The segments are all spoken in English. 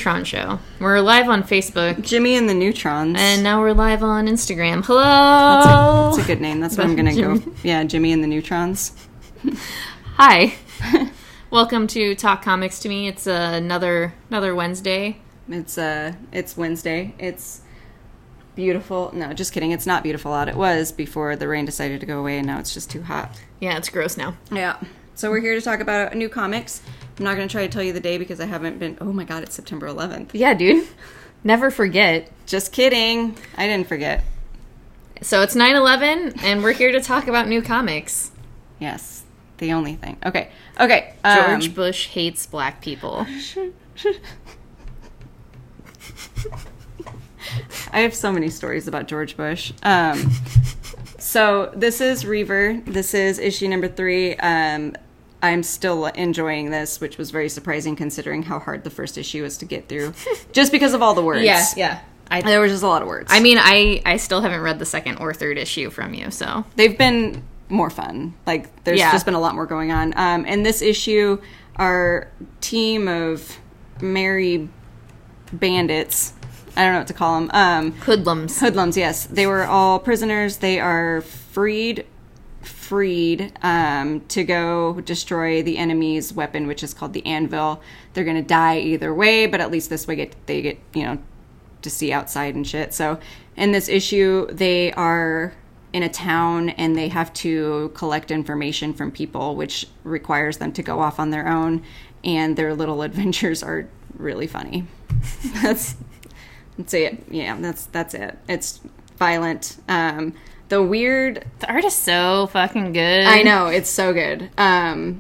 Neutron Show. We're live on Facebook. Jimmy and the Neutrons. And now we're live on Instagram. Hello! That's a good name. That's what I'm going to go. Yeah, Jimmy and the Neutrons. Hi. Welcome to Talk Comics to Me. It's another Wednesday. It's Wednesday. It's beautiful. No, just kidding. It's not beautiful out. It was before the rain decided to go away, and now it's just too hot. Yeah, it's gross now. Yeah. So we're here to talk about new comics. I'm not going to try to tell you the day because I haven't been... Oh my god, it's September 11th. Yeah, dude. Never forget. Just kidding. I didn't forget. So it's 9/11, and we're here to talk about new comics. Yes. The only thing. Okay. George Bush hates black people. I have so many stories about George Bush. So this is Reaver. This is issue number 3. I'm still enjoying this, which was very surprising considering how hard the first issue was to get through. Just because of all the words. Yeah. There was just a lot of words. I mean, I still haven't read the second or third issue from you, so. They've been more fun. Like, there's just been a lot more going on. In this issue, our team of merry bandits... I don't know what to call them. Hoodlums, yes. They were all prisoners. They are freed to go destroy the enemy's weapon, which is called the anvil. They're going to die either way, but at least this way they get, to see outside and shit. So in this issue, they are in a town and they have to collect information from people, which requires them to go off on their own. And their little adventures are really funny. That's it. Yeah, that's it. It's violent. The art is so fucking good. I know, it's so good.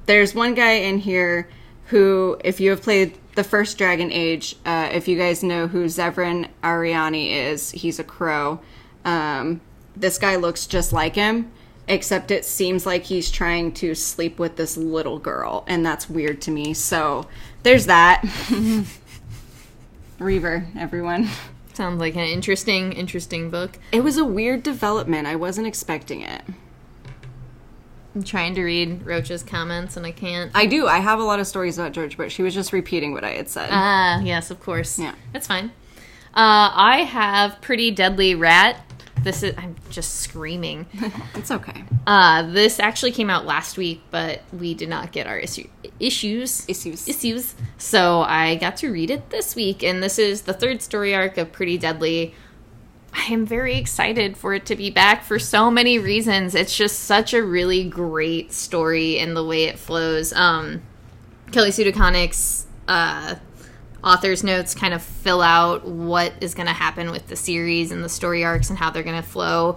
There's one guy in here who, if you have played the first Dragon Age, if you guys know who Zevran Ariani is, he's a crow. This guy looks just like him, except it seems like he's trying to sleep with this little girl, and that's weird to me. So there's that. Reaver, everyone. Sounds like an interesting book. It was a weird development. I wasn't expecting it. I'm trying to read Roach's comments, and I can't. I do. I have a lot of stories about George, but she was just repeating what I had said. Yes, of course. Yeah. That's fine. I have Pretty Deadly Rat. I'm just screaming. It's okay. This actually came out last week, but we did not get our issues. So I got to read it this week, and this is the third story arc of Pretty Deadly. I am very excited for it to be back for so many reasons. It's just such a really great story in the way it flows. Kelly Sue DeConnick's author's notes kind of fill out what is going to happen with the series and the story arcs and how they're going to flow,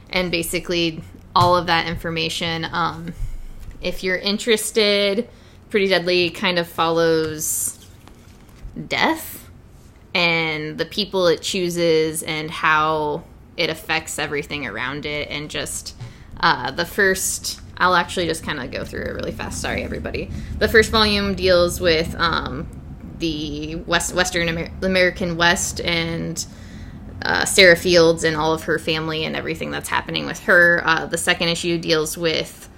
and basically all of that information. If you're interested, Pretty Deadly kind of follows death and the people it chooses and how it affects everything around it, and just I'll actually just kind of go through it really fast. Sorry, everybody. The first volume deals with the Western American West and Sarah Fields and all of her family and everything that's happening with her. The second issue deals with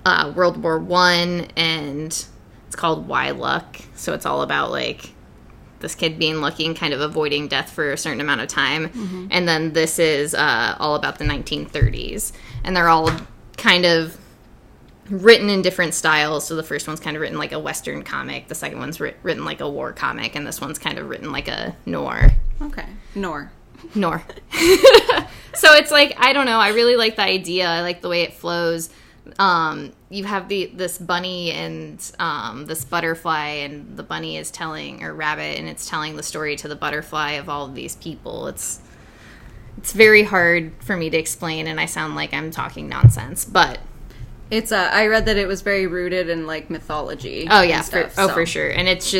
World War I, and it's called Why Luck. So it's all about, like, this kid being lucky and kind of avoiding death for a certain amount of time. Mm-hmm. And then this is all about the 1930s. And they're all kind of written in different styles. So the first one's kind of written like a Western comic. The second one's written like a war comic. And this one's kind of written like a noir. Okay. Noir. So it's like, I don't know. I really like the idea. I like the way it flows. You have this bunny and this butterfly, and the bunny is telling, or rabbit, and it's telling the story to the butterfly of all of these people. It's very hard for me to explain, and I sound like I'm talking nonsense, but it's I read that it was very rooted in, like, mythology. Oh yeah, for sure. And it's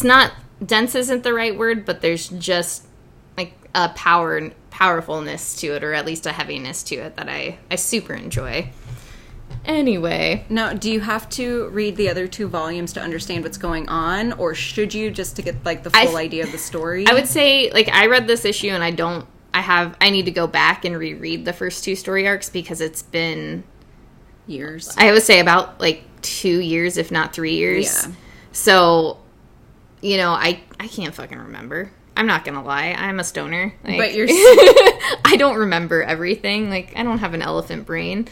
not dense isn't the right word, but there's just like a powerfulness to it, or at least a heaviness to it that I super enjoy. Anyway. Now, do you have to read the other 2 volumes to understand what's going on, or should you, just to get, like, the full idea of the story? I would say, like, I read this issue and I need to go back and reread the first 2 story arcs because it's been years. I would say about, like, 2 years, if not 3 years. Yeah. So you know, I can't fucking remember. I'm not gonna lie. I'm a stoner. Like, but you're... I don't remember everything. Like, I don't have an elephant brain.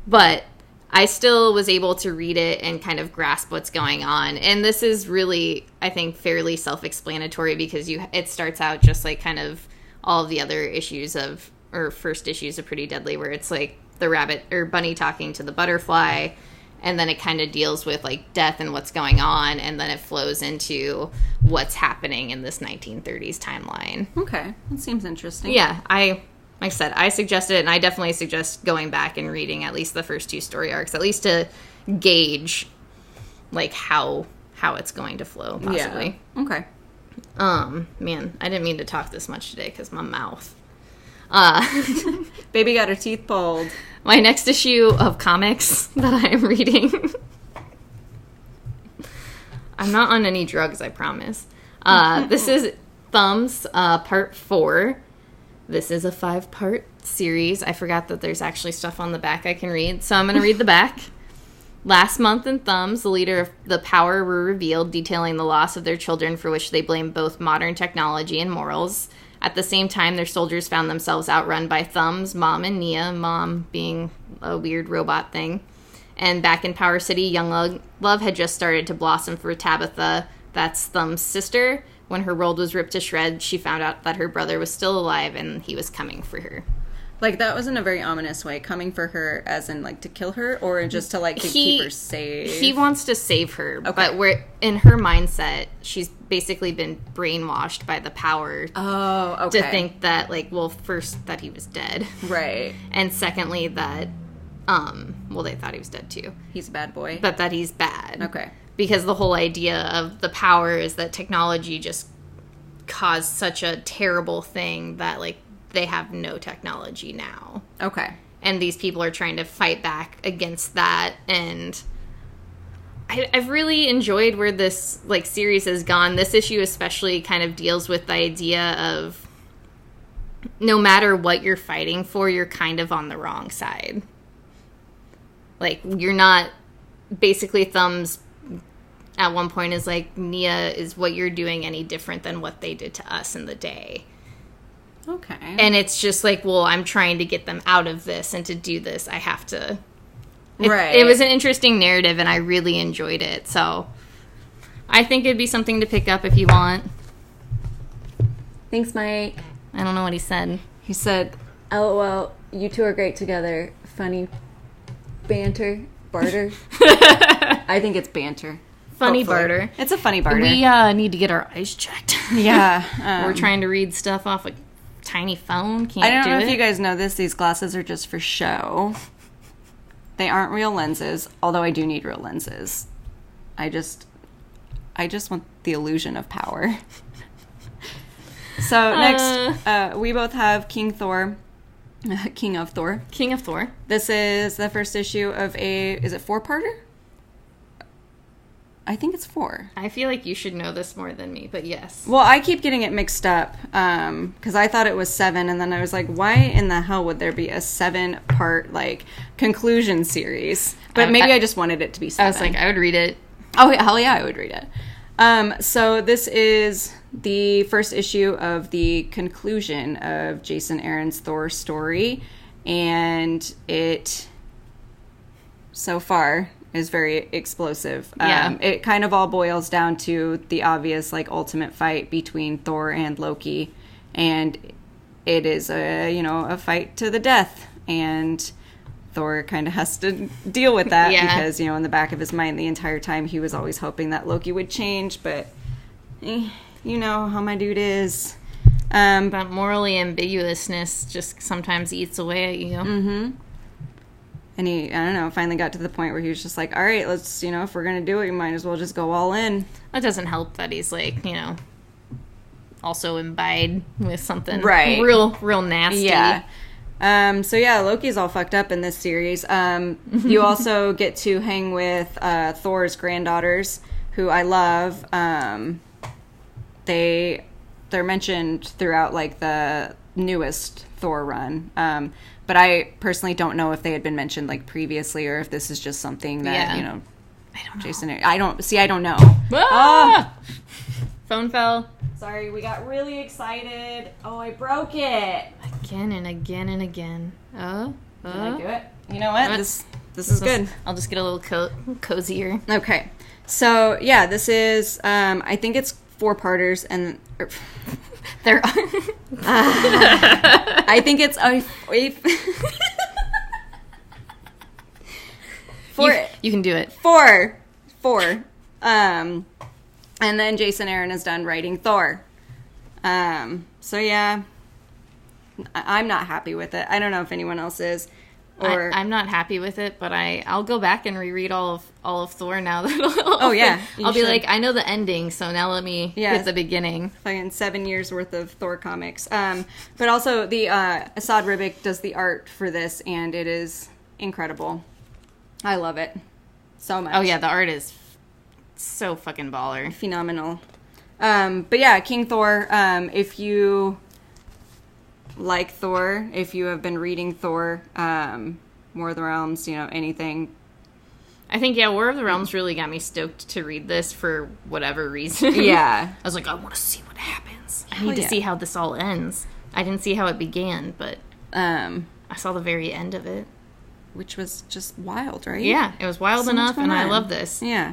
But I still was able to read it and kind of grasp what's going on. And this is really, I think, fairly self-explanatory because it starts out just like kind of all of the other issues or first issues of Pretty Deadly, where it's like the rabbit or bunny talking to the butterfly, and then it kind of deals with like death and what's going on, and then it flows into what's happening in this 1930s timeline. Okay, that seems interesting. Yeah, like I said, I suggested it, and I definitely suggest going back and reading at least the first 2 story arcs, at least to gauge like how it's going to flow, possibly. Yeah. Okay. Man, I didn't mean to talk this much today because my mouth. Baby got her teeth pulled. My next issue of comics that I'm reading. I'm not on any drugs, I promise. This is Thumbs, part 4. This is a 5-part series. I forgot that there's actually stuff on the back I can read, so I'm going to read the back. Last month in Thumbs, the leader of the Power were revealed, detailing the loss of their children for which they blame both modern technology and morals. At the same time, their soldiers found themselves outrun by Thumbs, Mom, and Nia, Mom being a weird robot thing. And back in Power City, young love had just started to blossom for Tabitha, that's Thumbs' sister. When her world was ripped to shreds, she found out that her brother was still alive and he was coming for her. Like, that was in a very ominous way. Coming for her as in, like, to kill her? Or just to, like, keep her safe? He wants to save her. Okay. But in her mindset, she's basically been brainwashed by the Power. Oh, okay. To think that, like, well, first, that he was dead. Right. And secondly, that, well, they thought he was dead, too. He's a bad boy? But that he's bad. Okay. Because the whole idea of the Power is that technology just caused such a terrible thing that, like, they have no technology now. Okay. And these people are trying to fight back against that. And I've really enjoyed where this, like, series has gone. This issue especially kind of deals with the idea of no matter what you're fighting for, you're kind of on the wrong side. Like, you're not... Basically, Thumbs at one point is like, Nia, is what you're doing any different than what they did to us in the day? Okay. And it's just like, well, I'm trying to get them out of this, and to do this, I have to... Right. It was an interesting narrative, and I really enjoyed it, so I think it'd be something to pick up if you want. Thanks, Mike. I don't know what he said. He said, LOL, you two are great together. Funny banter. Barter. I think it's banter. Funny Hopefully. barter. It's a funny barter. We need to get our eyes checked. Yeah. We're trying to read stuff off a tiny phone. Can't I don't do know it. if you guys know this. These glasses are just for show. They aren't real lenses, although I do need real lenses. I just want the illusion of power. So next, we both have King Thor. King of Thor. King of Thor. This is the first issue of is it 4-parter? I think it's 4. I feel like you should know this more than me, but yes. Well, I keep getting it mixed up because I thought it was 7, and then I was like, why in the hell would there be a 7-part, like, conclusion series? But maybe I just wanted it to be 7. I was like, I would read it. Oh, hell yeah, I would read it. So this is the first issue of the conclusion of Jason Aaron's Thor story, and it, so far, is very explosive. Yeah. It kind of all boils down to the obvious, like, ultimate fight between Thor and Loki, and it is a fight to the death, and Thor kind of has to deal with that because, in the back of his mind the entire time he was always hoping that Loki would change, but you know how my dude is. That morally ambiguousness just sometimes eats away at you. Mm-hmm. And he, I don't know, finally got to the point where he was just like, all right, let's, if we're going to do it, we might as well just go all in. That doesn't help that he's like, also imbibed with something right. real nasty. Yeah. So yeah, Loki's all fucked up in this series. You also get to hang with Thor's granddaughters, who I love. They're mentioned throughout, like, the newest Thor run. But I personally don't know if they had been mentioned, like, previously, or if this is just something that, I don't know. Jason... I don't know. Ah! Phone fell. Sorry, we got really excited. Oh, I broke it. Again and again and again. Did I do it? You know what? This is good. I'll just get a little cozier. Okay. So, yeah, this is, I think it's 4-parters, and There are... I think it's you can do it. 4. And then Jason Aaron is done writing Thor. So yeah, I'm not happy with it. I don't know if anyone else is. Or I'm not happy with it, but I'll go back and reread all of Thor now. Oh yeah, I'll be like, I know the ending, so now let me get the beginning. Fucking 7 years worth of Thor comics. But also the Asad Ribic does the art for this, and it is incredible. I love it so much. Oh yeah, the art is so fucking baller, phenomenal. But yeah, King Thor. If you like Thor, if you have been reading Thor, War of the Realms, anything. I think, War of the Realms really got me stoked to read this for whatever reason. Yeah. I was like, I want to see what happens. I need to see how this all ends. I didn't see how it began, but I saw the very end of it. Which was just wild, right? Yeah, it was wild enough, and I love this. Yeah.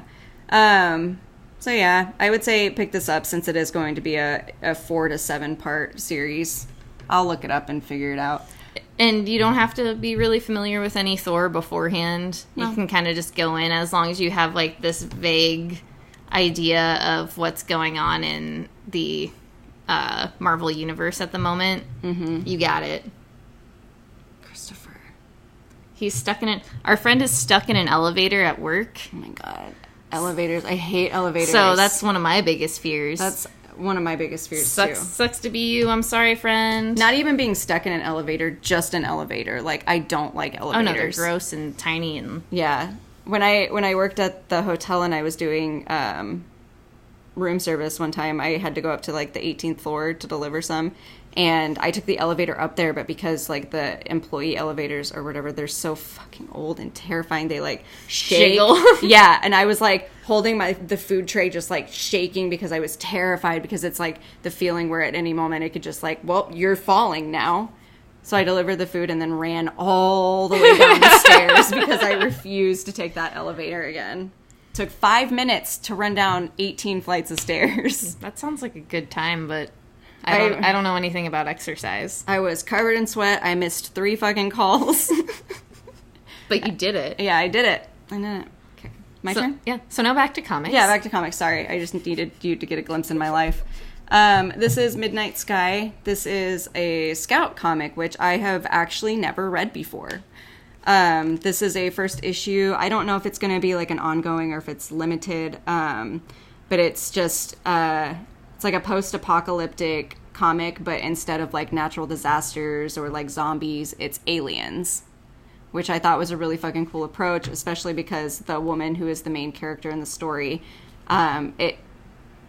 So yeah, I would say pick this up since it is going to be a 4 to 7 part series. I'll look it up and figure it out. And you don't have to be really familiar with any Thor beforehand. No. You can kind of just go in as long as you have like this vague idea of what's going on in the Marvel universe at the moment. Mm-hmm. You got it. Christopher. He's stuck in it. Our friend is stuck in an elevator at work. Oh my god. Elevators. I hate elevators. So that's one of my biggest fears. That's one of my biggest fears, too. Sucks to be you. I'm sorry, friend. Not even being stuck in an elevator, just an elevator. Like, I don't like elevators. Oh, no, they're gross and tiny. And yeah. When I worked at the hotel and I was doing room service one time, I had to go up to, like, the 18th floor to deliver some. And I took the elevator up there, but because, like, the employee elevators or whatever, they're so fucking old and terrifying, they, like, shake. Jiggle. Yeah, and I was, like, holding the food tray just, like, shaking because I was terrified because it's, like, the feeling where at any moment it could just, like, well, you're falling now. So I delivered the food and then ran all the way down the stairs because I refused to take that elevator again. Took 5 minutes to run down 18 flights of stairs. That sounds like a good time, but I don't know anything about exercise. I was covered in sweat. I missed 3 fucking calls. But you did it. Yeah, I did it. Okay. My turn? Yeah. So now back to comics. Yeah, back to comics. Sorry. I just needed you to get a glimpse in my life. This is Midnight Sky. This is a Scout comic, which I have actually never read before. This is a first issue. I don't know if it's going to be like an ongoing or if it's limited. But it's just, it's like a post-apocalyptic comic, but instead of like natural disasters or like zombies, it's aliens, which I thought was a really fucking cool approach, especially because the woman who is the main character in the story, it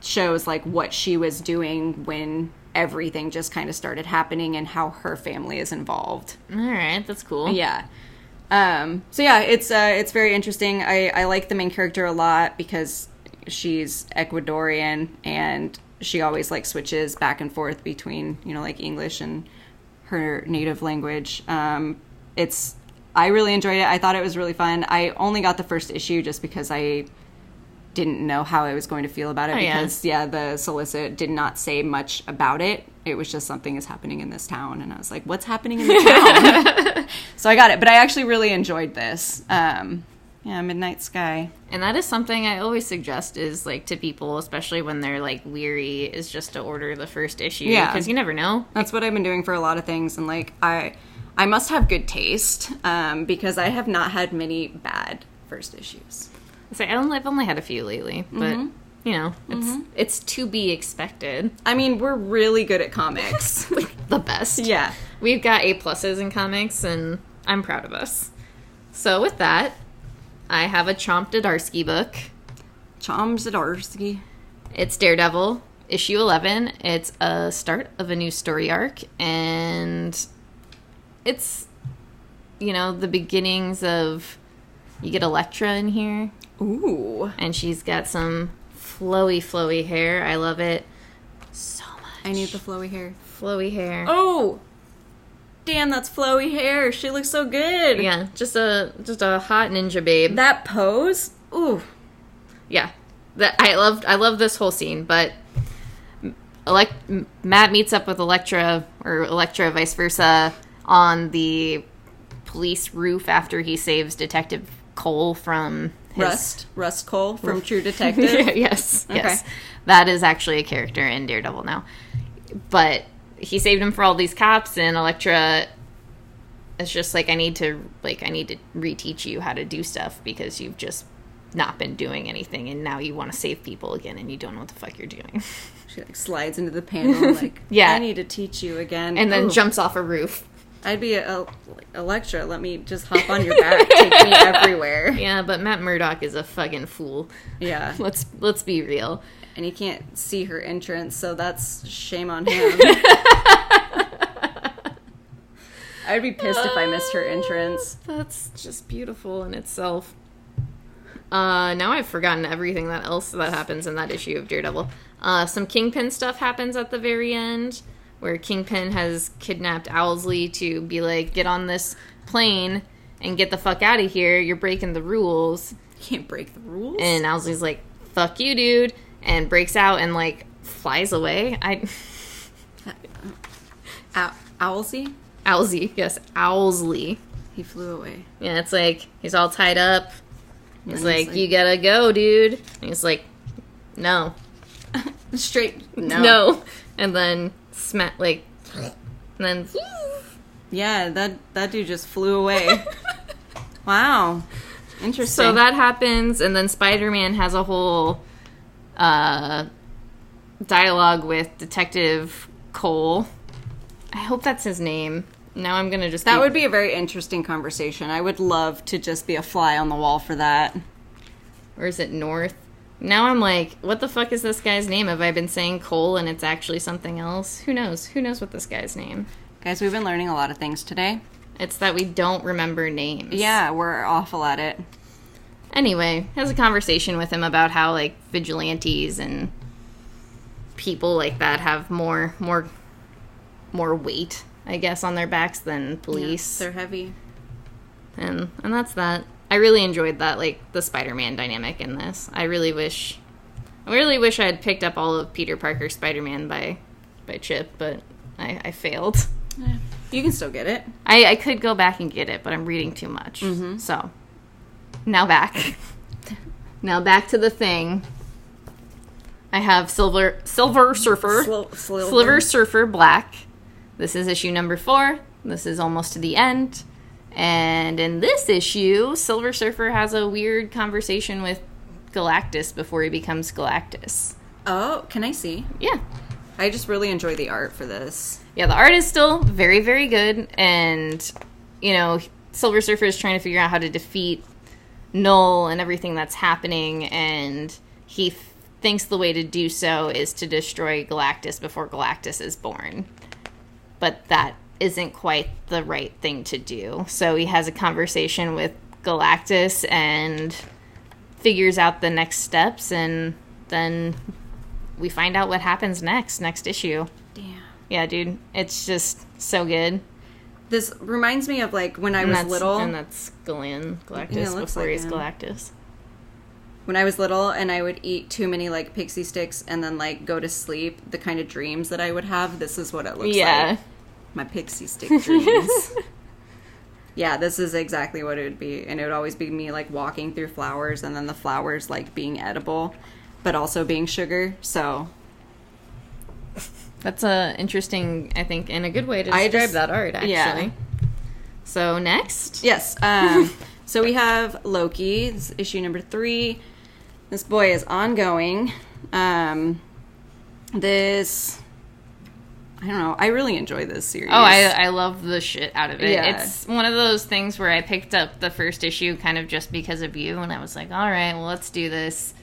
shows like what she was doing when everything just kind of started happening and how her family is involved. All right, that's cool. Yeah. So yeah, it's very interesting. I like the main character a lot because she's Ecuadorian and she always like switches back and forth between, like English and her native language. I really enjoyed it. I thought it was really fun. I only got the first issue just because I didn't know how I was going to feel about it because the solicit did not say much about it. It was just something is happening in this town, and I was like, what's happening in the town? So I got it, but I actually really enjoyed this. Midnight Sky. And that is something I always suggest is like to people, especially when they're like weary, is just to order the first issue. Yeah, because you never know. That's what I've been doing for a lot of things, and like I must have good taste because I have not had many bad first issues. I've only had a few lately, but it's to be expected. I mean, we're really good at comics. Like, the best. Yeah. We've got A+ in comics, and I'm proud of us. So with that, I have a Chomp Zdarsky book. Chomp Zdarsky. It's Daredevil, issue 11. It's a start of a new story arc, and it's, the beginnings of... You get Elektra in here. Ooh. And she's got some flowy hair. I love it so much. I need the flowy hair. Flowy hair. Oh! Damn, that's flowy hair. She looks so good. Yeah, just a hot ninja babe. That pose? Ooh. Yeah. I love this whole scene, but Matt meets up with Elektra, or Elektra vice versa, on the police roof after he saves Detective Cole from Rust Cole from True Detective. Yes. Okay. Yes. That is actually a character in Daredevil now. But he saved him for all these cops, and Elektra is just like, I need to reteach you how to do stuff because you've just not been doing anything, and now you want to save people again, and you don't know what the fuck you're doing. She like slides into the panel like, yeah, I need to teach you again, and then jumps off a roof. I'd be Elektra. Let me just hop on your back, take me everywhere. Yeah, but Matt Murdock is a fucking fool. Yeah, let's be real. And he can't see her entrance, so that's shame on him. I'd be pissed if I missed her entrance. That's just beautiful in itself. Now I've forgotten everything else that happens in that issue of Daredevil. Some Kingpin stuff happens at the very end, where Kingpin has kidnapped Owlsley to be like, get on this plane and get the fuck out of here. You're breaking the rules. You can't break the rules. And Owlsley's like, fuck you, dude. And breaks out and, like, flies away. Owlsley? Owlsley, yes. Owlsley. He flew away. Yeah, it's like, he's all tied up. He's like, you gotta go, dude. And he's like, no. Straight, no. No. And then, and then... Yeah, that dude just flew away. Wow. Interesting. So that happens, and then Spider-Man has a whole dialogue with Detective Cole. I hope that's his name. Now I'm gonna just... That would be a very interesting conversation. I would love to just be a fly on the wall for that. Or is it North? Now I'm like, what the fuck is this guy's name? Have I been saying Cole and it's actually something else? Who knows? Who knows what this guy's name? Guys, we've been learning a lot of things today. It's that we don't remember names. Yeah, we're awful at it. Anyway, has a conversation with him about how, like, vigilantes and people like that have more weight, I guess, on their backs than police. Yeah, they're heavy. And that's that. I really enjoyed that, like, the Spider-Man dynamic in this. I really wish I had picked up all of Peter Parker's Spider-Man by Chip, but I failed. Yeah. You can still get it. I could go back and get it, but I'm reading too much. Mm-hmm. So, now back. Now back to the thing. I have Silver Surfer. Silver Surfer Black. This is issue number 4. This is almost to the end. And in this issue, Silver Surfer has a weird conversation with Galactus before he becomes Galactus. Oh, can I see? Yeah. I just really enjoy the art for this. Yeah, the art is still very, very good. And, you know, Silver Surfer is trying to figure out how to defeat Null and everything that's happening. And he thinks the way to do so is to destroy Galactus before Galactus is born. But that isn't quite the right thing to do. So he has a conversation with Galactus and figures out the next steps, and then we find out what happens next issue. Damn. Yeah, dude. It's just so good. This reminds me of, like, when I was little. And that's Galactus before like he's him. Galactus. When I was little and I would eat too many, like, pixie sticks and then, like, go to sleep, the kind of dreams that I would have, this is what it looks like. My pixie stick dreams. Yeah, this is exactly what it would be. And it would always be me, like, walking through flowers and then the flowers, like, being edible, but also being sugar. So that's interesting, I think, and a good way to describe that art, actually. Yeah. So, next? Yes. So we have Loki. This is issue number 3. This boy is ongoing. I don't know. I really enjoy this series. Oh, I love the shit out of it. Yeah. It's one of those things where I picked up the first issue kind of just because of you, and I was like, all right, well, let's do this.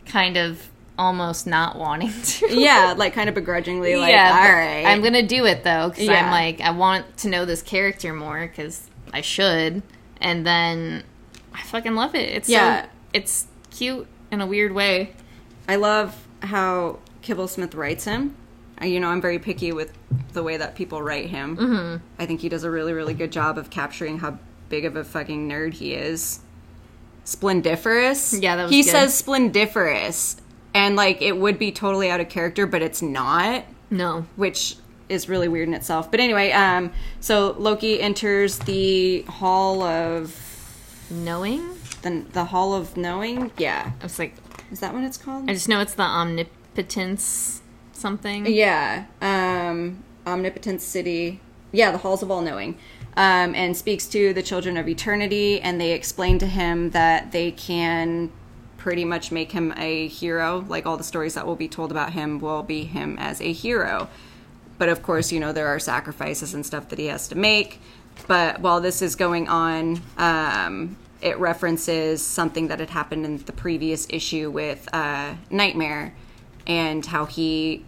Kind of almost not wanting to. Yeah, like kind of begrudgingly, like, yeah, all right. I'm going to do it, though, because I'm like, I want to know this character more, because I should. And then I fucking love it. It's it's cute in a weird way. I love how Kibblesmith writes him. I'm very picky with the way that people write him. Mm-hmm. I think he does a really, really good job of capturing how big of a fucking nerd he is. Splendiferous? Yeah, that was He good. says splendiferous, and, like, it would be totally out of character, but it's not. No. Which is really weird in itself. But anyway, so Loki enters the Hall of... Knowing? The Hall of Knowing? Yeah. I was like... Is that what it's called? I just know it's the Omnipotence something. Yeah. Omnipotence City. Yeah, the Halls of All Knowing. And speaks to the Children of Eternity, and they explain to him that they can pretty much make him a hero. Like, all the stories that will be told about him will be him as a hero. But, of course, there are sacrifices and stuff that he has to make. But while this is going on, it references something that had happened in the previous issue with Nightmare, and how he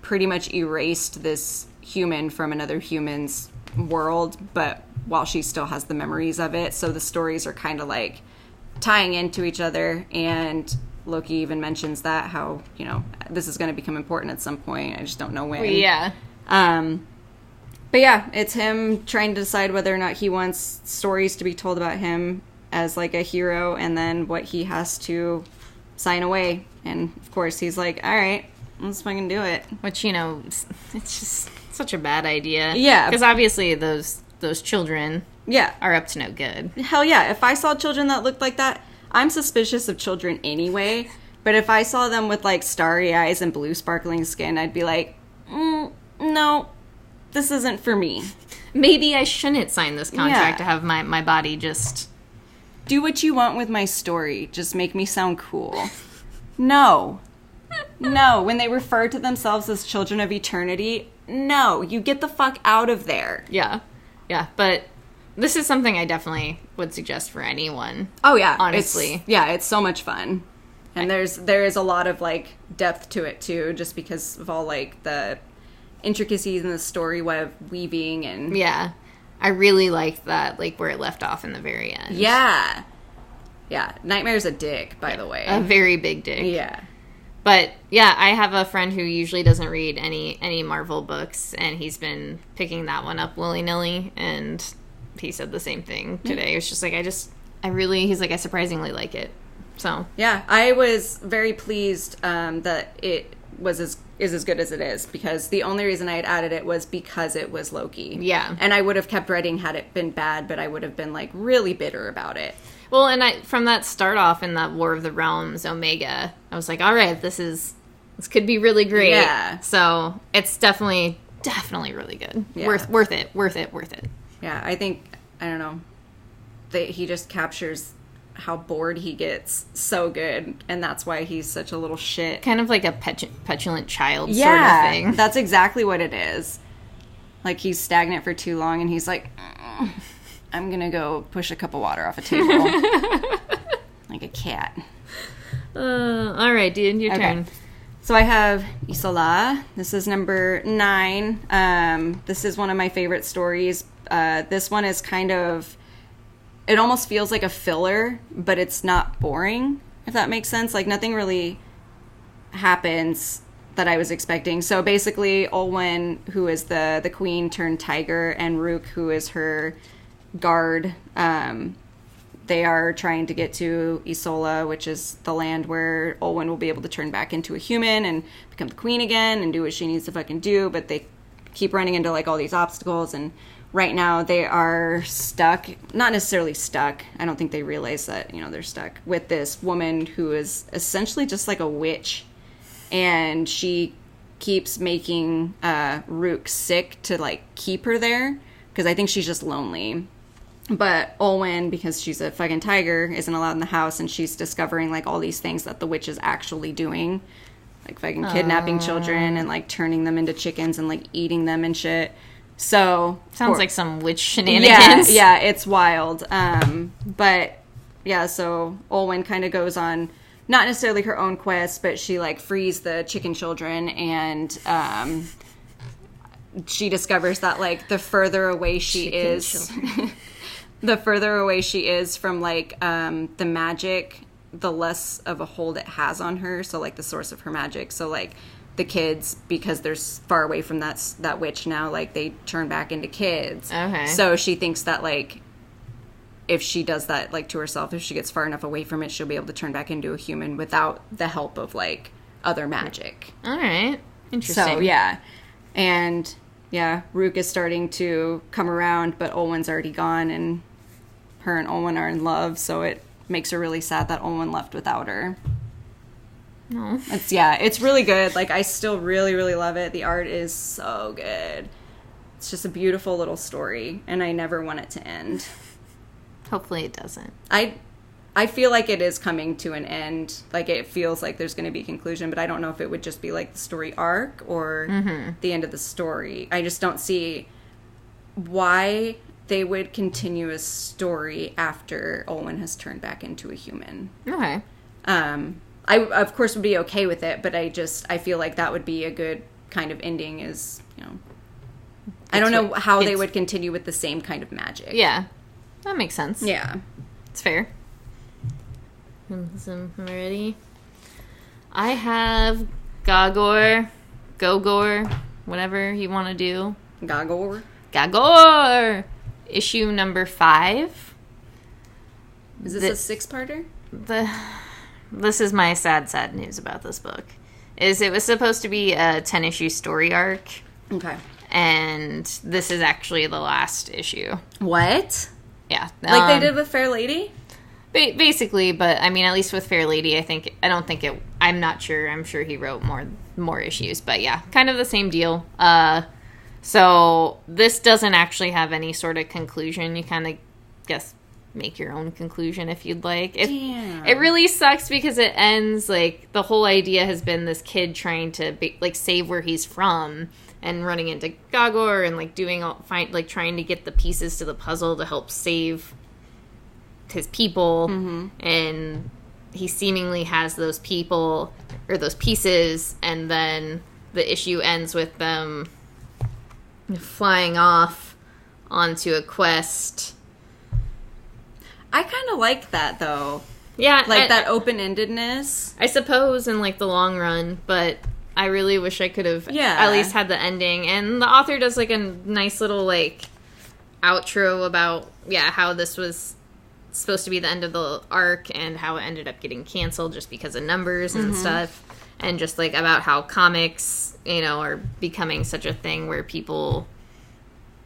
pretty much erased this human from another human's world, but while she still has the memories of it. So the stories are kind of like tying into each other, and Loki even mentions that, how, this is going to become important at some point. I just don't know when. Yeah. But yeah, it's him trying to decide whether or not he wants stories to be told about him as, like, a hero, and then what he has to sign away. And, of course, he's like, all right, let's fucking do it. Which, it's just such a bad idea. Yeah. Because obviously those children Yeah. are up to no good. Hell yeah. If I saw children that looked like that, I'm suspicious of children anyway. But if I saw them with, like, starry eyes and blue sparkling skin, I'd be like, no, this isn't for me. Maybe I shouldn't sign this contract Yeah. to have my body just... Do what you want with my story. Just make me sound cool. No. No. When they refer to themselves as Children of Eternity, no. You get the fuck out of there. Yeah. Yeah, but this is something I definitely would suggest for anyone. Oh, yeah. Honestly. It's so much fun. And there is a lot of, like, depth to it, too, just because of all, like, the intricacies in the story web weaving and... Yeah. I really liked that, like, where it left off in the very end. Yeah. Yeah. Nightmare's a dick, by the way. A very big dick. Yeah. But, yeah, I have a friend who usually doesn't read any Marvel books, and he's been picking that one up willy-nilly, and he said the same thing today. It was just like, he's like, I surprisingly like it. So. Yeah, I was very pleased that it is as good as it is, because the only reason I had added it was because it was Loki. Yeah. And I would have kept reading had it been bad, but I would have been, like, really bitter about it. Well, and from that start off in that War of the Realms Omega, I was like, all right, this could be really great. Yeah. So it's definitely really good. Yeah. Worth it. Yeah, I think, I don't know, he just captures how bored he gets so good, and that's why he's such a little shit. Kind of like a petulant child sort of thing. That's exactly what it is. Like, he's stagnant for too long, and he's like, I'm gonna go push a cup of water off a table. Like a cat. All right, dude, your turn. So I have Isola. This is number 9. This is one of my favorite stories. This one is kind of... It almost feels like a filler, but it's not boring, if that makes sense. Like, nothing really happens that I was expecting. So basically, Olwen, who is the queen turned tiger, and Rook, who is her guard, they are trying to get to Isola, which is the land where Olwen will be able to turn back into a human and become the queen again and do what she needs to fucking do. But they keep running into, like, all these obstacles, and right now they are stuck. Not necessarily stuck. I don't think they realize that, they're stuck with this woman who is essentially just like a witch. And she keeps making Rook sick to, like, keep her there, because I think she's just lonely. But Olwen, because she's a fucking tiger, isn't allowed in the house, and she's discovering, like, all these things that the witch is actually doing. Like, fucking kidnapping children and, like, turning them into chickens and, like, eating them and shit. So... Sounds like some witch shenanigans. Yeah, it's wild. But, yeah, so Olwen kind of goes on, not necessarily her own quest, but she, like, frees the chicken children, and she discovers that, like, the further away she is... the further away she is from, like, the magic the less of a hold it has on her. So, like, the source of her magic. So, like, the kids, because they're far away from that witch now, like, they turn back into kids. Okay. So she thinks that, like, if she does that, like, to herself, if she gets far enough away from it, she'll be able to turn back into a human without the help of, like, other magic. All right. Interesting. So, yeah. And, yeah, Rook is starting to come around, but Olwen's already gone, and her and Olwen are in love, so it makes her really sad that Olwen left without her. No. It's really good. Like, I still really, really love it. The art is so good. It's just a beautiful little story, and I never want it to end. Hopefully it doesn't. I feel like it is coming to an end. Like, it feels like there's going to be a conclusion, but I don't know if it would just be, like, the story arc or the end of the story. I just don't see why they would continue a story after Olwen has turned back into a human. Okay. I, of course, would be okay with it, but I feel like that would be a good kind of ending is, you know... I don't know how they would continue with the same kind of magic. Yeah. That makes sense. Yeah. It's fair. I'm ready. I have Gogor, whatever you want to do. Gogor! Issue number 5. Is this a 6-parter? This is my sad news about this book. It was supposed to be a 10-issue story arc. Okay. And this is actually the last issue. What? Yeah. Like they did with Fair Lady? Basically, but I mean, at least with Fair Lady, I'm not sure. I'm sure he wrote more issues, but yeah, kind of the same deal. So this doesn't actually have any sort of conclusion. You kind of guess make your own conclusion if you'd like. It really sucks because it ends like the whole idea has been this kid trying to save where he's from and running into Gogor and like trying to get the pieces to the puzzle to help save his people, and he seemingly has those people or those pieces, and then the issue ends with them flying off onto a quest. I kind of like that, though. Yeah. Like, that open-endedness. I suppose in, like, the long run, but I really wish I could have at least had the ending. And the author does, like, a nice little, like, outro about, how this was supposed to be the end of the arc and how it ended up getting canceled just because of numbers and stuff. And just, like, about how comics, are becoming such a thing where people...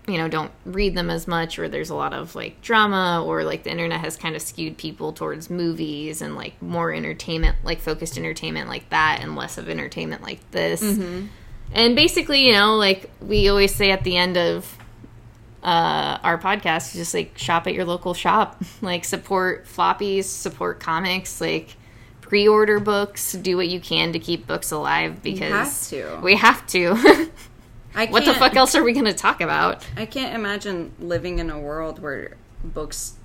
don't read them as much, or there's a lot of, like, drama, or, like, the internet has kind of skewed people towards movies and, like, more entertainment, like, focused entertainment like that, and less of entertainment like this. And basically, like, we always say at the end of our podcast, just, like, shop at your local shop. Like, support floppies, support comics, like, pre-order books, do what you can to keep books alive, because... We have to. What the fuck else are we going to talk about? I can't imagine living in a world where books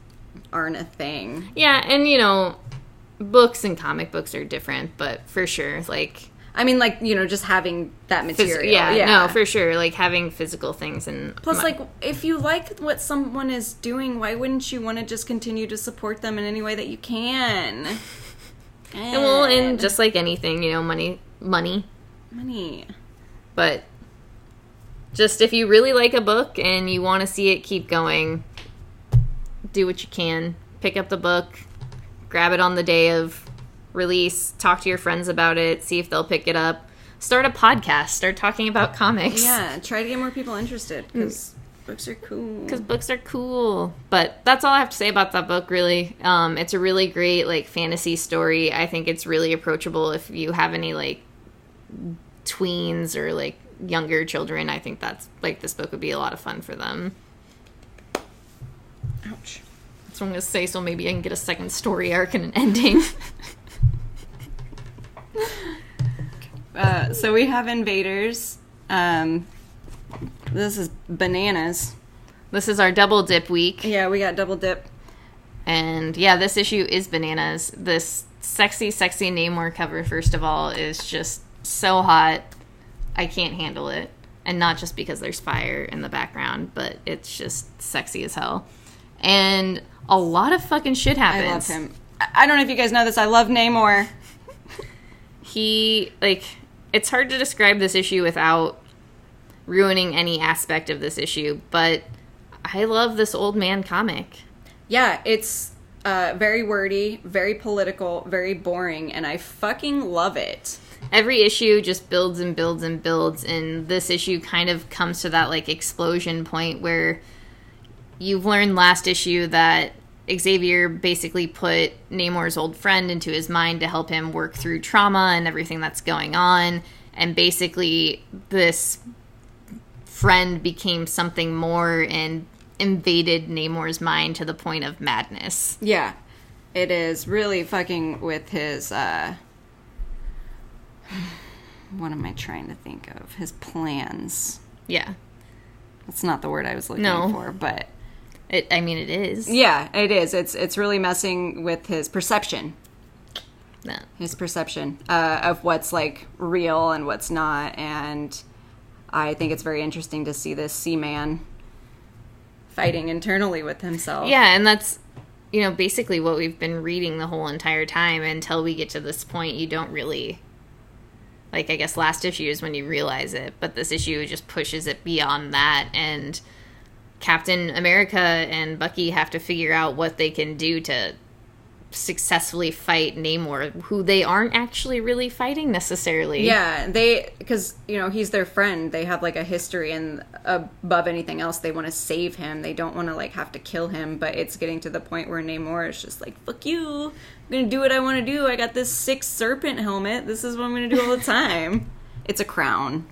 aren't a thing. Yeah, and, books and comic books are different, but for sure, like... I mean, like, just having that material. No, for sure. Like, having physical things and... Plus, like, if you like what someone is doing, why wouldn't you want to just continue to support them in any way that you can? And just like anything, money. But... just if you really like a book and you want to see it keep going, do what you can. Pick up the book, grab it on the day of release, talk to your friends about it, see if they'll pick it up. Start a podcast, start talking about comics. Yeah, try to get more people interested, because books are cool. But that's all I have to say about that book, really. It's a really great, like, fantasy story. I think it's really approachable if you have any, like, tweens or, like, younger children. I think that's, like, this book would be a lot of fun for them. Ouch. That's what I'm going to say, so maybe I can get a second story arc and an ending. So we have Invaders. This is bananas. This is our double dip week. Yeah, we got double dip. And, yeah, this issue is bananas. This sexy Namor cover, first of all, is just so hot. I can't handle it. And not just because there's fire in the background, but it's just sexy as hell. And a lot of fucking shit happens. I love him. I don't know if you guys know this, I love Namor. It's hard to describe this issue without ruining any aspect of this issue, but I love this old man comic. Yeah, it's very wordy, very political, very boring, and I fucking love it. Every issue just builds and builds and builds, and this issue kind of comes to that, like, explosion point where you've learned last issue that Xavier basically put Namor's old friend into his mind to help him work through trauma and everything that's going on, and basically this friend became something more and invaded Namor's mind to the point of madness. Yeah, it is really fucking with his, what am I trying to think of? His plans. Yeah. That's not the word I was looking for, but... it is. Yeah, it is. It's really messing with his perception. No. His perception of what's, like, real and what's not, and I think it's very interesting to see this Sea-Man fighting internally with himself. Yeah, and that's, basically what we've been reading the whole entire time until we get to this point. You don't really... I guess last issue is when you realize it, but this issue just pushes it beyond that, and Captain America and Bucky have to figure out what they can do to successfully fight Namor, who they aren't actually really fighting necessarily. Yeah, because, he's their friend. They have, like, a history, and above anything else, they want to save him. They don't want to, like, have to kill him, but it's getting to the point where Namor is just like, fuck you, I'm going to do what I want to do. I got this 6 serpent helmet. This is what I'm going to do all the time. It's a crown.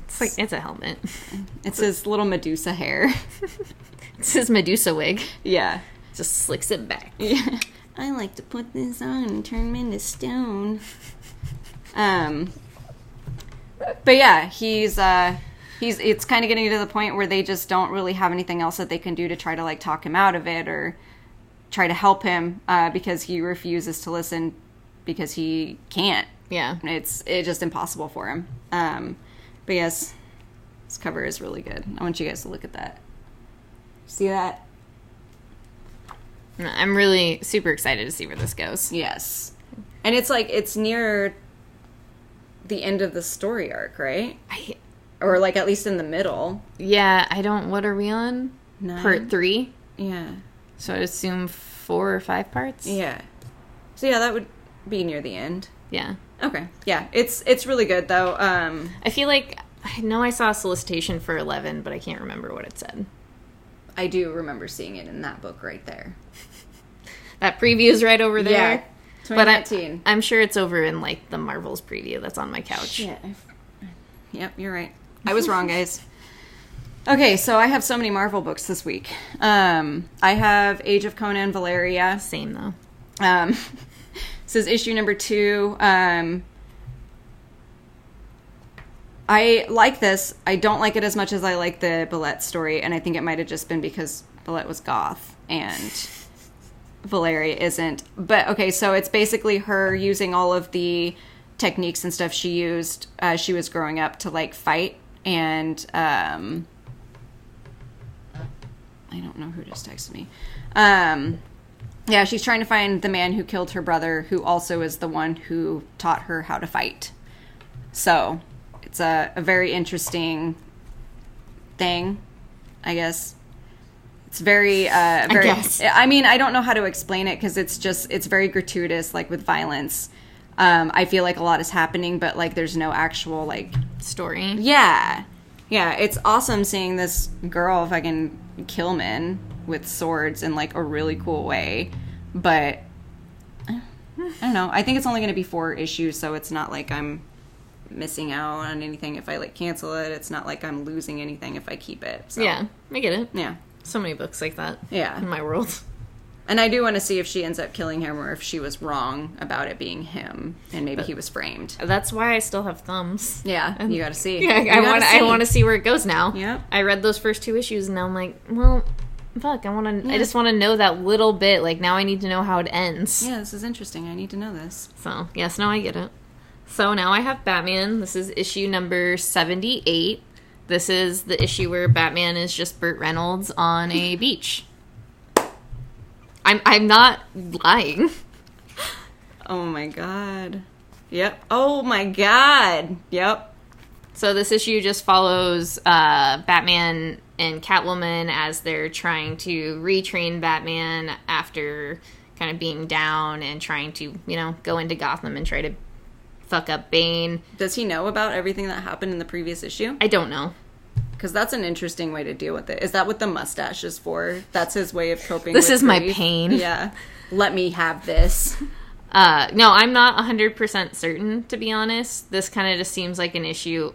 It's a helmet. It's his little Medusa hair. It's his Medusa wig. Yeah. Just slicks it back. Yeah. I like to put this on and turn him into stone. But yeah, it's kind of getting to the point where they just don't really have anything else that they can do to try to, like, talk him out of it or try to help him because he refuses to listen because he can't. Yeah. It's just impossible for him. But yes, this cover is really good. I want you guys to look at that. See that? I'm really super excited to see where this goes. Yes. And it's like, it's near the end of the story arc, right? Or, like, at least in the middle. Yeah, what are we on? 9? Part 3? Yeah. So I'd assume 4 or 5 parts? Yeah. So yeah, that would be near the end. Yeah. Okay. Yeah, it's really good, though. I feel like, I know I saw a solicitation for 11, but I can't remember what it said. I do remember seeing it in that book right there. That preview's right over there. Yeah, 2019. But I'm sure it's over in, like, the Marvels preview that's on my couch. Shit. Yep, you're right. I was wrong, guys. Okay, so I have so many Marvel books this week. I have Age of Conan Valeria. Same, though. This is issue number 2. I like this. I don't like it as much as I like the Billette story, and I think it might have just been because Billette was goth, and Valeria isn't. But, okay, so it's basically her using all of the techniques and stuff she used as she was growing up to, like, fight, and, I don't know who just texted me. Yeah, she's trying to find the man who killed her brother, who also is the one who taught her how to fight. So, it's a very interesting thing, I guess. It's very, very... I mean, I don't know how to explain it, because it's very gratuitous, like, with violence. I feel like a lot is happening, but, like, there's no actual, like... story. Yeah. Yeah, it's awesome seeing this girl fucking kill men with swords in, like, a really cool way. But, I don't know. I think it's only going to be 4 issues, so it's not like I'm missing out on anything if I, like, cancel it. It's not like I'm losing anything if I keep it. So. Yeah, I get it. Yeah. So many books like that. Yeah. In my world. And I do want to see if she ends up killing him or if she was wrong about it being him and maybe he was framed. That's why I still have thumbs. Yeah, and you got to see. Yeah, I want to see where it goes now. Yeah. I read those first 2 issues and now I'm like, well, fuck, I just want to know that little bit. Like, now I need to know how it ends. Yeah, this is interesting. I need to know this. So, yes, now I get it. So now I have Batman. This is issue number 78. This is the issue where Batman is just Burt Reynolds on a beach. I'm not lying. Oh my god. Yep. Oh my god. Yep. So this issue just follows Batman and Catwoman as they're trying to retrain Batman after kind of being down and trying to, go into Gotham and try to fuck up Bane. Does he know about everything that happened in the previous issue? I don't know. Because that's an interesting way to deal with it. Is that what the mustache is for? That's his way of coping This with is my grief? pain. Yeah. Let me have this. No, I'm not 100% certain, to be honest. This kind of just seems like an issue,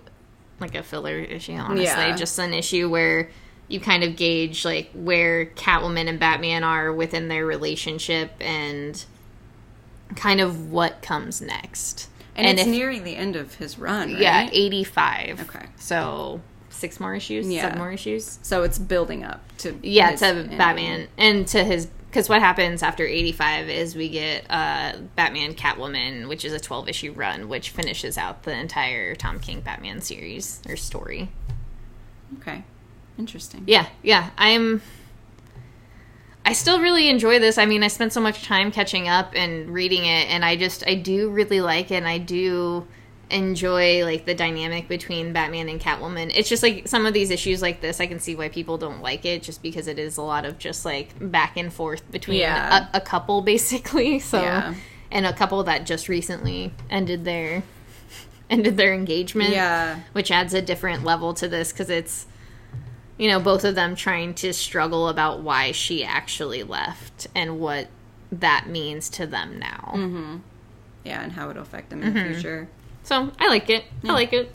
like a filler issue, honestly. Yeah. Just an issue where you kind of gauge, like, where Catwoman and Batman are within their relationship and kind of what comes next. And it's nearing the end of his run, right? Yeah, 85. Okay. So 6 more issues? Yeah. 7 more issues? So it's building up to Batman and to his... Because what happens after 85 is we get Batman Catwoman, which is a 12-issue run, which finishes out the entire Tom King Batman series, or story. Okay. Interesting. Yeah. I still really enjoy this. I mean, I spent so much time catching up and reading it, and I do really like it, and I do enjoy, like, the dynamic between Batman and Catwoman. It's just, like, some of these issues like this, I can see why people don't like it, just because it is a lot of just, like, back and forth between a couple, basically. So, and a couple that just recently ended their engagement. Yeah. Which adds a different level to this, because it's, both of them trying to struggle about why she actually left and what that means to them now. Mm-hmm. Yeah, and how it'll affect them in the future. So, I like it. Yeah. I like it.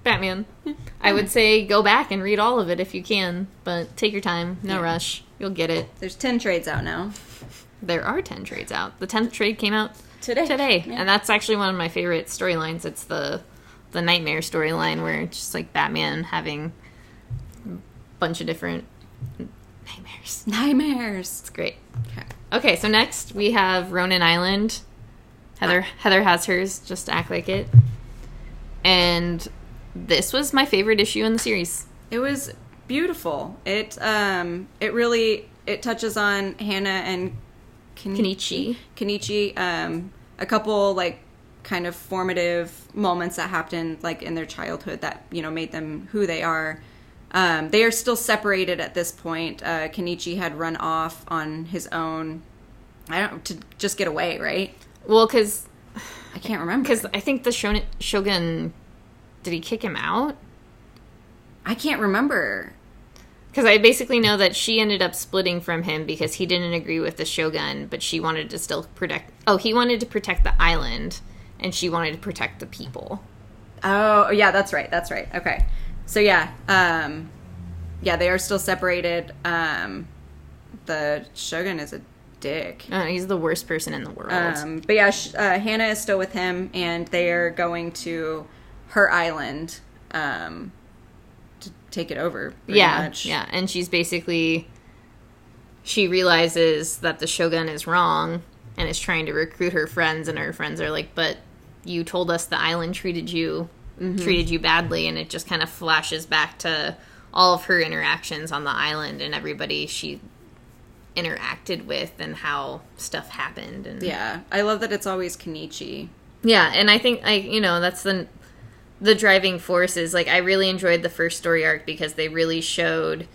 Batman. Yeah. I would say go back and read all of it if you can, but take your time. No rush. You'll get it. There's 10 trades out now. There are 10 trades out. The 10th trade came out today. Yeah. And that's actually one of my favorite storylines. It's the Nightmare storyline where it's just like Batman having a bunch of different nightmares. It's great. Okay, so next we have Ronin Island. Heather has hers, just to act like it. And this was my favorite issue in the series. It was beautiful. It touches on Hannah and Kenichi. A couple, like, kind of formative moments that happened, like, in their childhood that, made them who they are. They are still separated at this point. Kenichi had run off on his own, to just get away, right? Well, because... I can't remember. Because I think the Shogun... Did he kick him out? I can't remember. Because I basically know that she ended up splitting from him because he didn't agree with the Shogun, but she wanted to still protect... Oh, he wanted to protect the island, and she wanted to protect the people. Oh, yeah, that's right. Okay. So, yeah. They are still separated. The Shogun is a dick. He's the worst person in the world. But yeah, Hannah is still with him, and they are going to her island to take it over, pretty much. Yeah, and she's basically... She realizes that the Shogun is wrong and is trying to recruit her friends, and her friends are like, but you told us the island treated you badly, and it just kind of flashes back to all of her interactions on the island and everybody she interacted with and how stuff happened. And yeah, I love that it's always Kenichi. Yeah, and I think that's the driving force is, like, I really enjoyed the first story arc because they really showed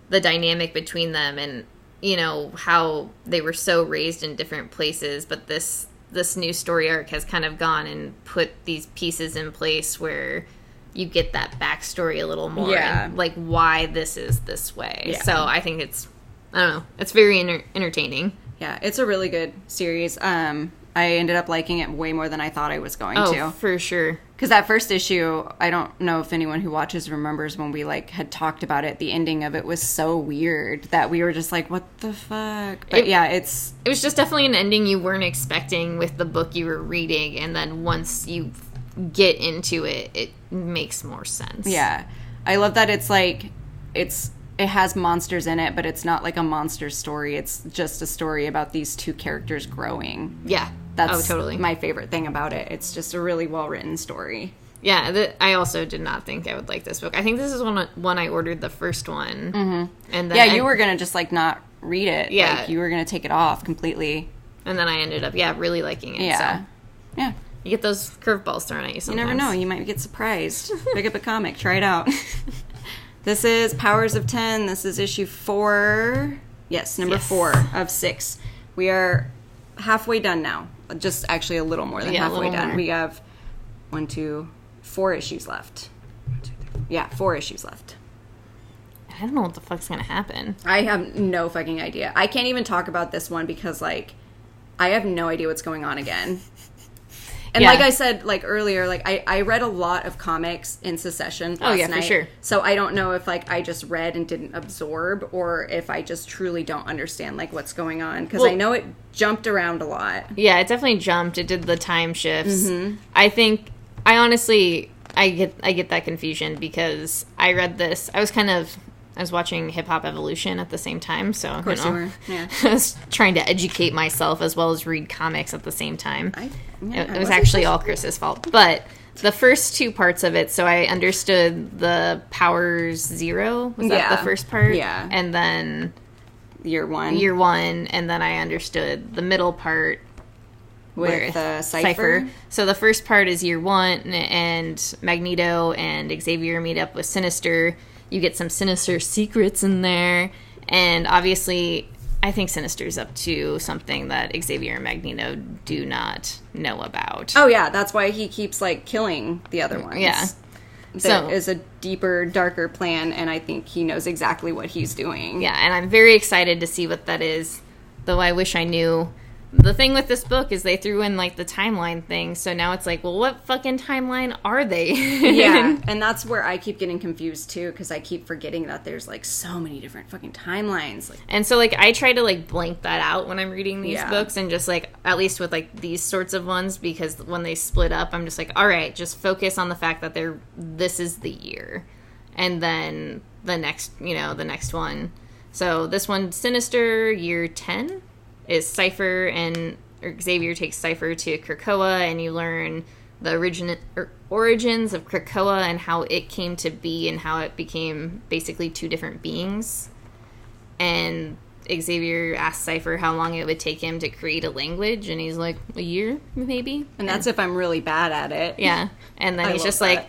the dynamic between them and how they were so raised in different places, but this new story arc has kind of gone and put these pieces in place where you get that backstory a little more and, like, why this is this way. Yeah. So I think it's very entertaining. Yeah, it's a really good series. I ended up liking it way more than I thought I was going to. Oh, for sure. Because that first issue, I don't know if anyone who watches remembers when we, like, had talked about it. The ending of it was so weird that we were just like, what the fuck? But it was just definitely an ending you weren't expecting with the book you were reading, and then once you get into it, it makes more sense. Yeah. I love that it's, like, it has monsters in it, but it's not like a monster story. It's just a story about these two characters growing. Yeah. That's totally my favorite thing about it. It's just a really well-written story. Yeah, I also did not think I would like this book. I think this is one I ordered the first one. Mm-hmm. And then you were going to just, like, not read it. Yeah. Like, you were going to take it off completely. And then I ended up, really liking it. Yeah. So. Yeah. You get those curveballs thrown at you sometimes. You never know. You might get surprised. Pick up a comic. Try it out. This is Powers of 10. This is issue 4. Yes, number 4 of 6. We are halfway done now. Just actually a little more than halfway done. More. We have 4 issues left. 4 issues left. I don't know what the fuck's gonna happen. I have no fucking idea. I can't even talk about this one because, like, I have no idea what's going on again. And like I said, like, earlier, like, I read a lot of comics in succession last night. For sure. So I don't know if, like, I just read and didn't absorb or if I just truly don't understand, like, what's going on. Because I know it jumped around a lot. Yeah, it definitely jumped. It did the time shifts. Mm-hmm. I honestly get that confusion because I read this. I was watching Hip Hop Evolution at the same time, so of course you were. Yeah. I was trying to educate myself as well as read comics at the same time. It was actually all Chris's fault. But the first 2 parts of it, so I understood the Powers 0. Was that the first part? Yeah. And then Year 1, and then I understood the middle part with Cypher. So the first part is Year 1, and Magneto and Xavier meet up with Sinister. You get some Sinister secrets in there, and obviously, I think Sinister's up to something that Xavier and Magneto do not know about. Oh, yeah, that's why he keeps, like, killing the other ones. Yeah. There is a deeper, darker plan, and I think he knows exactly what he's doing. Yeah, and I'm very excited to see what that is, though I wish I knew. The thing with this book is they threw in, like, the timeline thing, so now it's like, well, what fucking timeline are they? Yeah, and that's where I keep getting confused, too, because I keep forgetting that there's, like, so many different fucking timelines. Like, and so, like, I try to, like, blank that out when I'm reading these books, and just, like, at least with, like, these sorts of ones, because when they split up, I'm just like, all right, just focus on the fact that this is the year, and then the next one. So this one, Sinister, year 10, is Cypher, and Xavier takes Cypher to Krakoa, and you learn the origins of Krakoa and how it came to be and how it became basically 2 different beings. And Xavier asks Cypher how long it would take him to create a language, and he's like, a year, maybe? And that's if I'm really bad at it. Yeah. And then he's like,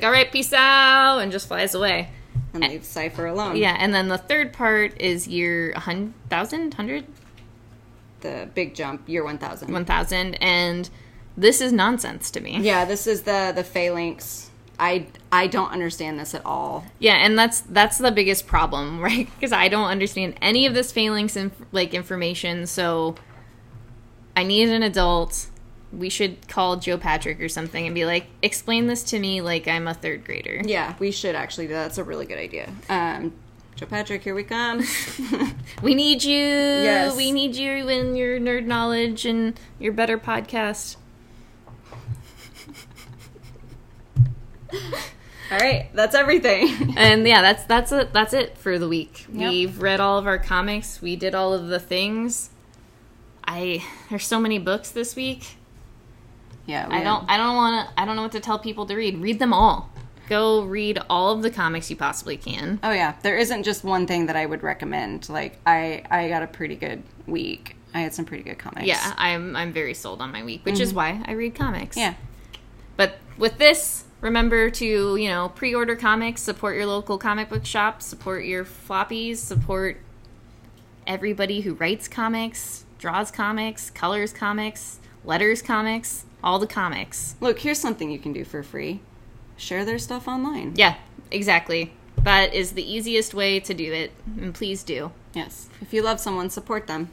all right, peace out, and just flies away. And leaves Cypher alone. Yeah, and then the third part is year 100? The big jump, year 1000. 1000, and this is nonsense to me. Yeah, this is the phalanx. I don't understand this at all. Yeah, and that's the biggest problem, right? Because I don't understand any of this phalanx information, so I need an adult. We should call Joe Patrick or something and be like, explain this to me like I'm a 3rd grader. Yeah, we should actually do that. That's a really good idea. Joe Patrick, here we come. We need you. Yes. We need you and your nerd knowledge and your better podcast. All right, that's everything. And yeah, that's it for the week. Yep. We've read all of our comics. We did all of the things. There's so many books this week. Yeah, I don't know what to tell people to read. Read them all. Go read all of the comics you possibly can. Oh, yeah. There isn't just one thing that I would recommend. Like, I got a pretty good week. I had some pretty good comics. Yeah, I'm very sold on my week, which is why I read comics. Yeah. But with this, remember to, pre-order comics, support your local comic book shop, support your floppies, support everybody who writes comics, draws comics, colors comics, letters comics, all the comics. Look, here's something you can do for free. Share their stuff online. Yeah, exactly. That is the easiest way to do it, and please do. Yes. If you love someone, support them.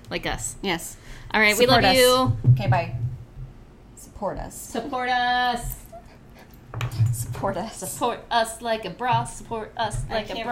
Like us. Yes. All right, support we love you. Okay, bye. Support us. Support us. Support us. Support us like a bra. Support us like a bra.